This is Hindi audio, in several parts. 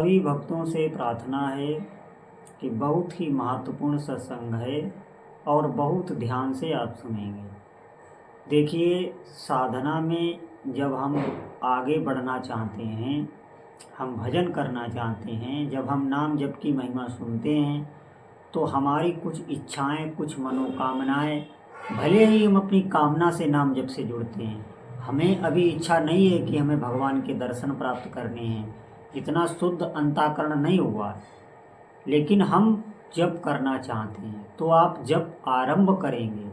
सभी भक्तों से प्रार्थना है कि बहुत ही महत्वपूर्ण सत्संग है और बहुत ध्यान से आप सुनेंगे। देखिए, साधना में जब हम आगे बढ़ना चाहते हैं, हम भजन करना चाहते हैं, जब हम नाम जप की महिमा सुनते हैं तो हमारी कुछ इच्छाएं, कुछ मनोकामनाएं, भले ही हम अपनी कामना से नाम जप से जुड़ते हैं, हमें अभी इच्छा नहीं है कि हमें भगवान के दर्शन प्राप्त करने हैं, इतना शुद्ध अंतःकरण नहीं हुआ है, लेकिन हम जप करना चाहते हैं। तो आप जब आरंभ करेंगे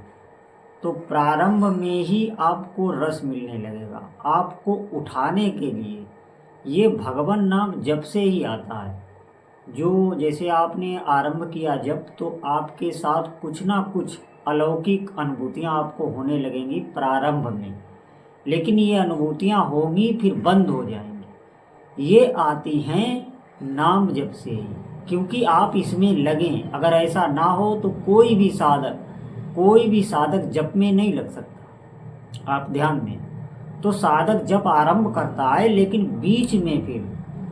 तो प्रारंभ में ही आपको रस मिलने लगेगा। आपको उठाने के लिए ये भगवान नाम जप से ही आता है। जो जैसे आपने आरंभ किया जप, तो आपके साथ कुछ ना कुछ अलौकिक अनुभूतियाँ आपको होने लगेंगी प्रारंभ में, लेकिन ये अनुभूतियाँ होंगी फिर बंद हो जाएंगी। ये आती हैं नाम जप से ही, क्योंकि आप इसमें लगें। अगर ऐसा ना हो तो कोई भी साधक जप में नहीं लग सकता। आप ध्यान दें, तो साधक जप आरंभ करता है, लेकिन बीच में फिर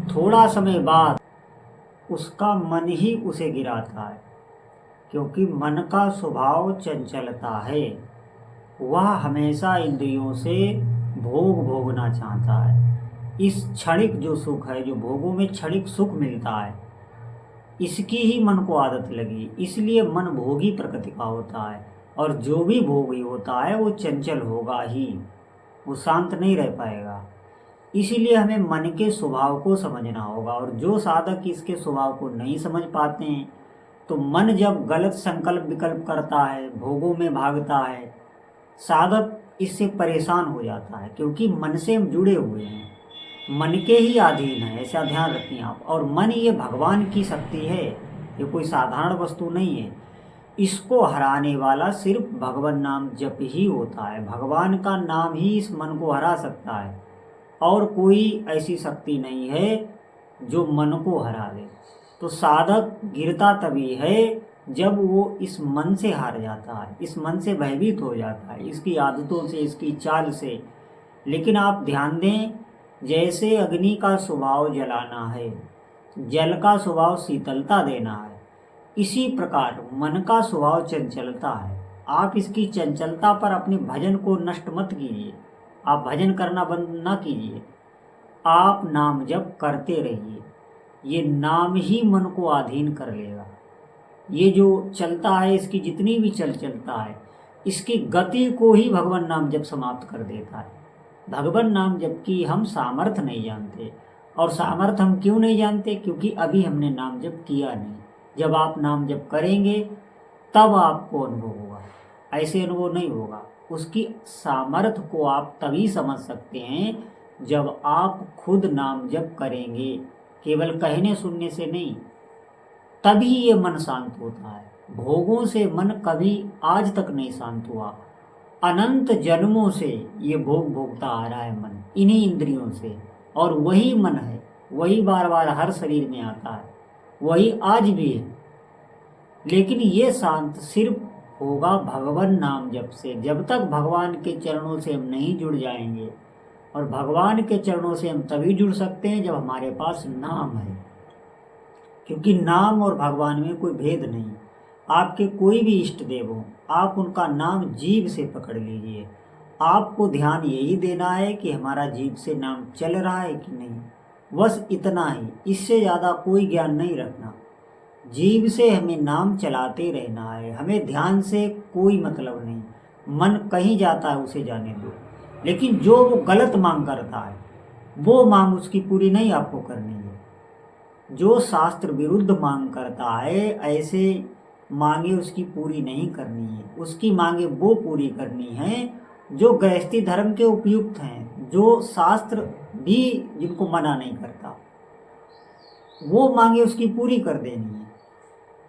थोड़ा समय बाद उसका मन ही उसे गिराता है, क्योंकि मन का स्वभाव चंचलता है। वह हमेशा इंद्रियों से भोग भोगना चाहता है। इस क्षणिक जो सुख है, जो भोगों में क्षणिक सुख मिलता है, इसकी ही मन को आदत लगी, इसलिए मन भोगी प्रकृति का होता है। और जो भी भोगी होता है वो चंचल होगा ही, वो शांत नहीं रह पाएगा। इसीलिए हमें मन के स्वभाव को समझना होगा। और जो साधक इसके स्वभाव को नहीं समझ पाते हैं, तो मन जब गलत संकल्प विकल्प करता है, भोगों में भागता है, साधक इससे परेशान हो जाता है, क्योंकि मन से हम जुड़े हुए हैं, मन के ही अधीन है। ऐसा ध्यान रखें आप। और मन ये भगवान की शक्ति है, ये कोई साधारण वस्तु नहीं है। इसको हराने वाला सिर्फ भगवान नाम जप ही होता है। भगवान का नाम ही इस मन को हरा सकता है, और कोई ऐसी शक्ति नहीं है जो मन को हरा दे। तो साधक गिरता तभी है जब वो इस मन से हार जाता है, इस मन से भयभीत हो जाता है, इसकी आदतों से, इसकी चाल से। लेकिन आप ध्यान दें, जैसे अग्नि का स्वभाव जलाना है, जल का स्वभाव शीतलता देना है, इसी प्रकार मन का स्वभाव चंचलता है। आप इसकी चंचलता पर अपने भजन को नष्ट मत कीजिए। आप भजन करना बंद ना कीजिए, आप नाम जप करते रहिए। ये नाम ही मन को अधीन कर लेगा। ये जो चलता है, इसकी जितनी भी चलता है, इसकी गति को ही भगवान नाम जप समाप्त कर देता है। भगवान नाम जप की हम सामर्थ्य नहीं जानते। और सामर्थ्य हम क्यों नहीं जानते? क्योंकि अभी हमने नाम जप किया नहीं। जब आप नाम जप करेंगे तब आपको अनुभव होगा, ऐसे अनुभव नहीं होगा। उसकी सामर्थ्य को आप तभी समझ सकते हैं जब आप खुद नाम जप करेंगे, केवल कहने सुनने से नहीं। तभी ये मन शांत होता है। भोगों से मन कभी आज तक नहीं शांत हुआ। अनंत जन्मों से ये भोग भोगता आ रहा है मन, इन्हीं इंद्रियों से। और वही मन है, वही बार बार हर शरीर में आता है, वही आज भी है। लेकिन ये शांत सिर्फ होगा भगवान नाम जप से। जब तक भगवान के चरणों से हम नहीं जुड़ जाएंगे, और भगवान के चरणों से हम तभी जुड़ सकते हैं जब हमारे पास नाम है। क्योंकि नाम और भगवान में कोई भेद नहीं। आपके कोई भी इष्ट देव हो, आप उनका नाम जीभ से पकड़ लीजिए। आपको ध्यान यही देना है कि हमारा जीभ से नाम चल रहा है कि नहीं, बस इतना ही। इससे ज़्यादा कोई ज्ञान नहीं रखना। जीभ से हमें नाम चलाते रहना है, हमें ध्यान से कोई मतलब नहीं। मन कहीं जाता है, उसे जाने दो। लेकिन जो वो गलत मांग करता है, वो मांग उसकी पूरी नहीं आपको करनी है। जो शास्त्र विरुद्ध मांग करता है, ऐसे मांगे उसकी पूरी नहीं करनी है। उसकी मांगे वो पूरी करनी है जो गृहस्थी धर्म के उपयुक्त हैं, जो शास्त्र भी जिनको मना नहीं करता, वो मांगे उसकी पूरी कर देनी है।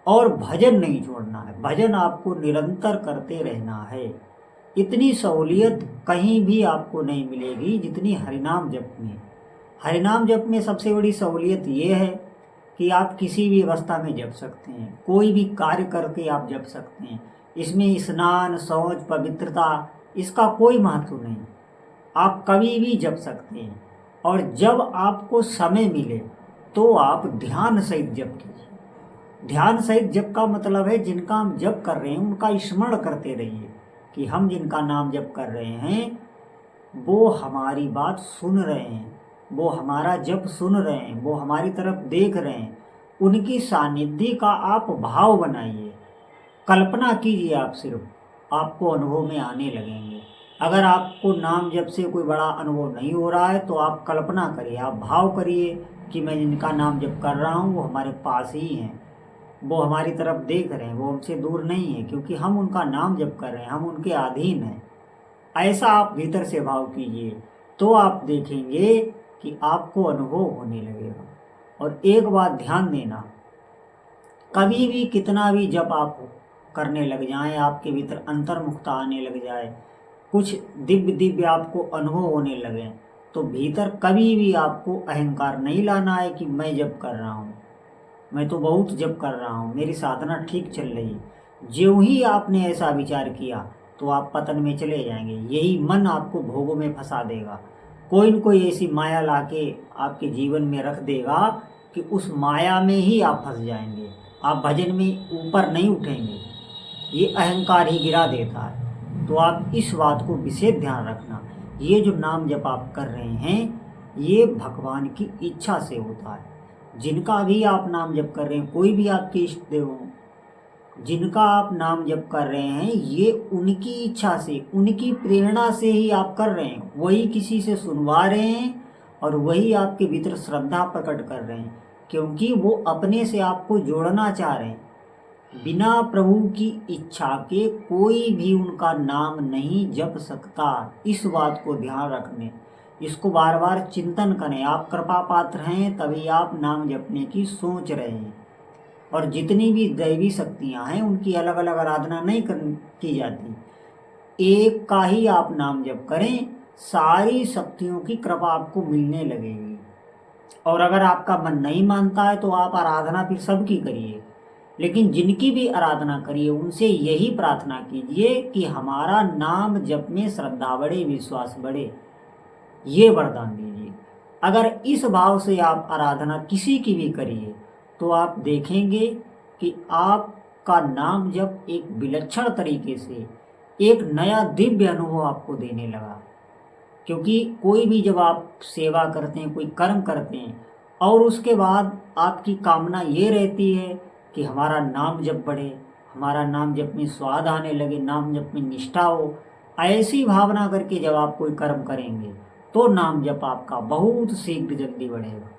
और भजन नहीं छोड़ना है, भजन आपको निरंतर करते रहना है। इतनी सहूलियत कहीं भी आपको नहीं मिलेगी जितनी हरिनाम जप में। हरिनाम जप में सबसे बड़ी सहूलियत ये है कि आप किसी भी अवस्था में जप सकते हैं, कोई भी कार्य करके आप जप सकते हैं। इसमें स्नान, शौच, पवित्रता, इसका कोई महत्व नहीं। आप कभी भी जप सकते हैं। और जब आपको समय मिले तो आप ध्यान सहित जप कीजिए। ध्यान सहित जप का मतलब है जिनका हम जप कर रहे हैं उनका स्मरण करते रहिए कि हम जिनका नाम जप कर रहे हैं वो हमारी बात सुन रहे हैं, वो हमारा जप सुन रहे हैं, वो हमारी तरफ देख रहे हैं। उनकी सानिध्य का आप भाव बनाइए, कल्पना कीजिए। आप सिर्फ आपको अनुभव में आने लगेंगे। अगर आपको नाम जप से कोई बड़ा अनुभव नहीं हो रहा है तो आप कल्पना करिए, आप भाव करिए कि मैं जिनका नाम जप कर रहा हूँ वो हमारे पास ही हैं, वो हमारी तरफ देख रहे हैं, वो हमसे दूर नहीं है, क्योंकि हम उनका नाम जप कर रहे हैं, हम उनके अधीन हैं। ऐसा आप भीतर से भाव कीजिए तो आप देखेंगे कि आपको अनुभव होने लगेगा। और एक बात ध्यान देना, कभी भी कितना भी जप आप करने लग जाएं, आपके भीतर अंतर्मुखता आने लग जाए, कुछ दिव्य दिव्य आपको अनुभव होने लगे, तो भीतर कभी भी आपको अहंकार नहीं लाना है कि मैं जप कर रहा हूँ, मैं तो बहुत जप कर रहा हूँ, मेरी साधना ठीक चल रही। ज्यों ही आपने ऐसा विचार किया तो आप पतन में चले जाएंगे। यही मन आपको भोगों में फंसा देगा। कोई न कोई ऐसी माया लाके आपके जीवन में रख देगा कि उस माया में ही आप फंस जाएंगे, आप भजन में ऊपर नहीं उठेंगे। ये अहंकार ही गिरा देता है। तो आप इस बात को विशेष ध्यान रखना, ये जो नाम जप आप कर रहे हैं ये भगवान की इच्छा से होता है। जिनका भी आप नाम जप कर रहे हैं, कोई भी आपके इष्ट देव हो, जिनका आप नाम जप कर रहे हैं ये उनकी इच्छा से, उनकी प्रेरणा से ही आप कर रहे हैं। वही किसी से सुनवा रहे हैं और वही आपके भीतर श्रद्धा प्रकट कर रहे हैं, क्योंकि वो अपने से आपको जोड़ना चाह रहे हैं। बिना प्रभु की इच्छा के कोई भी उनका नाम नहीं जप सकता। इस बात को ध्यान रखने, इसको बार बार चिंतन करें। आप कृपा पात्र हैं तभी आप नाम जपने की सोच रहे हैं। और जितनी भी दैवी शक्तियां हैं उनकी अलग अलग आराधना नहीं की जाती, एक का ही आप नाम जप करें, सारी शक्तियों की कृपा आपको मिलने लगेगी। और अगर आपका मन नहीं मानता है तो आप आराधना फिर सबकी करिए, लेकिन जिनकी भी आराधना करिए उनसे यही प्रार्थना कीजिए कि हमारा नाम जप में श्रद्धा बढ़े, विश्वास बढ़े, ये वरदान दीजिए। अगर इस भाव से आप आराधना किसी की भी करिए तो आप देखेंगे कि आपका नाम जप एक विलक्षण तरीके से एक नया दिव्य अनुभव आपको देने लगा। क्योंकि कोई भी जब आप सेवा करते हैं, कोई कर्म करते हैं और उसके बाद आपकी कामना ये रहती है कि हमारा नाम जप बढ़े, हमारा नाम जप में स्वाद आने लगे, नाम जप में निष्ठा हो, ऐसी भावना करके जब आप कोई कर्म करेंगे तो नाम जप आपका बहुत शीघ्र जल्दी बढ़ेगा।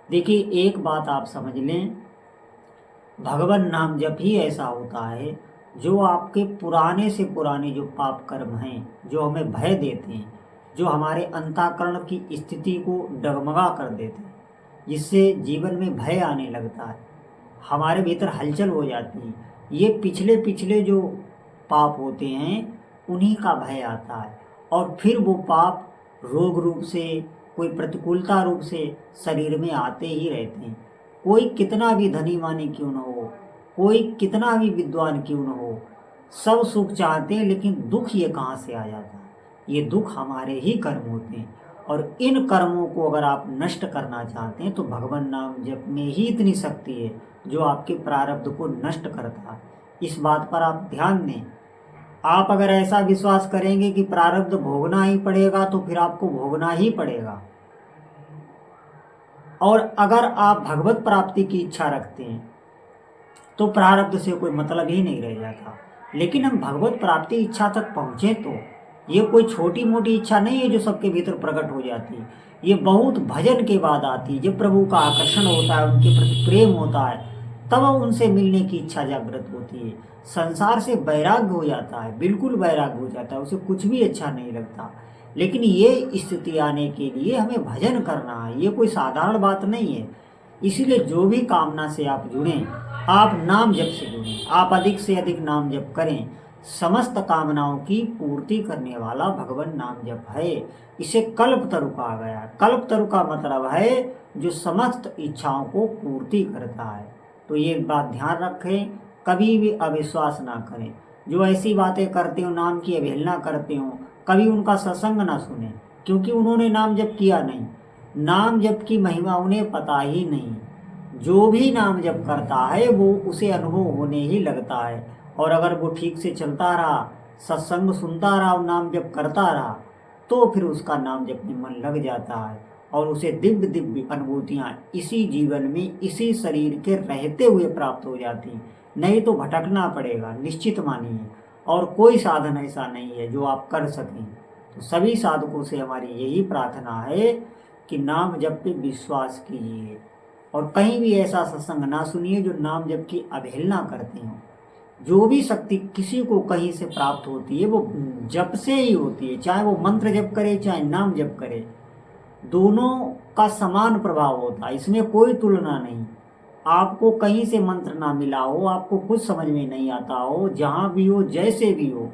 देखिए एक बात आप समझ लें, भगवान नाम जप ही ऐसा होता है जो आपके पुराने से पुराने जो पाप कर्म हैं, जो हमें भय देते हैं, जो हमारे अंतःकरण की स्थिति को डगमगा कर देते हैं, जिससे जीवन में भय आने लगता है, हमारे भीतर हलचल हो जाती है, ये पिछले पिछले जो पाप होते हैं उन्हीं का भय आता है। और फिर वो पाप रोग रूप से, कोई प्रतिकूलता रूप से शरीर में आते ही रहते हैं। कोई कितना भी धनी मानी क्यों न हो, कोई कितना भी विद्वान क्यों न हो, सब सुख चाहते हैं, लेकिन दुख ये कहाँ से आ जाता है? ये दुख हमारे ही कर्म होते हैं। और इन कर्मों को अगर आप नष्ट करना चाहते हैं तो भगवान नाम जप में ही इतनी शक्ति है जो आपके प्रारब्ध को नष्ट करता है। इस बात पर आप ध्यान दें। आप अगर ऐसा विश्वास करेंगे कि प्रारब्ध भोगना ही पड़ेगा तो फिर आपको भोगना ही पड़ेगा। और अगर आप भगवत प्राप्ति की इच्छा रखते हैं तो प्रारब्ध से कोई मतलब ही नहीं रह जाता। लेकिन हम भगवत प्राप्ति इच्छा तक पहुँचें तो ये कोई छोटी मोटी इच्छा नहीं है जो सबके भीतर प्रकट हो जाती है। ये बहुत भजन के बाद आती है, जब प्रभु का आकर्षण होता है, उनके प्रति प्रेम होता है, तब उनसे मिलने की इच्छा जागृत होती है। संसार से वैराग्य हो जाता है, बिल्कुल वैराग्य हो जाता है, उसे कुछ भी अच्छा नहीं लगता। लेकिन ये स्थिति आने के लिए हमें भजन करना है, ये कोई साधारण बात नहीं है। इसीलिए जो भी कामना से आप जुड़ें, आप नाम जप से जुड़ें, आप अधिक से अधिक नाम जप करें। समस्त कामनाओं की पूर्ति करने वाला भगवान नाम जप है। इसे कल्प तरु कहा गया। कल्प तरु का मतलब है जो समस्त इच्छाओं को पूर्ति करता है। तो ये बात ध्यान रखें, कभी भी अविश्वास ना करें। जो ऐसी बातें करते हो, नाम की अवहेलना करते हो, कभी उनका सत्संग ना सुने, क्योंकि उन्होंने नाम जप किया नहीं। नाम जप की महिमा उन्हें पता ही नहीं। जो भी नाम जप करता है वो उसे अनुभव होने ही लगता है। और अगर वो ठीक से चलता रहा, सत्संग सुनता रहा और नाम जप करता रहा, तो फिर उसका नाम जप में मन लग जाता है और उसे दिव्य दिव्य अनुभूतियाँ इसी जीवन में, इसी शरीर के रहते हुए प्राप्त हो जाती हैं। नहीं तो भटकना पड़ेगा, निश्चित मानिए। और कोई साधन ऐसा नहीं है जो आप कर सकें। तो सभी साधकों से हमारी यही प्रार्थना है कि नाम जप पे विश्वास कीजिए और कहीं भी ऐसा सत्संग ना सुनिए जो नाम जप की अवहेलना करते हो। जो भी शक्ति किसी को कहीं से प्राप्त होती है वो जप से ही होती है, चाहे वो मंत्र जप करे चाहे नाम जप करे, दोनों का समान प्रभाव होता है, इसमें कोई तुलना नहीं। आपको कहीं से मंत्र ना मिला हो, आपको कुछ समझ में नहीं आता हो, जहाँ भी हो जैसे भी हो,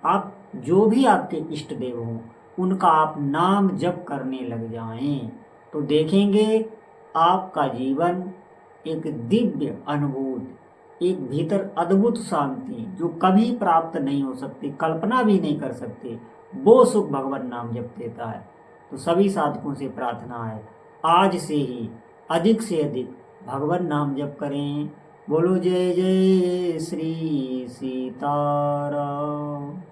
आप जो भी आपके इष्ट देव हो उनका आप नाम जप करने लग जाएं, तो देखेंगे आपका जीवन एक दिव्य अनुभूति, एक भीतर अद्भुत शांति जो कभी प्राप्त नहीं हो सकती, कल्पना भी नहीं कर सकते, वो सुख भगवान नाम जप देता है। तो सभी साधकों से प्रार्थना है, आज से ही अधिक से अधिक भगवान नाम जप करें। बोलो जय जय श्री सीताराम।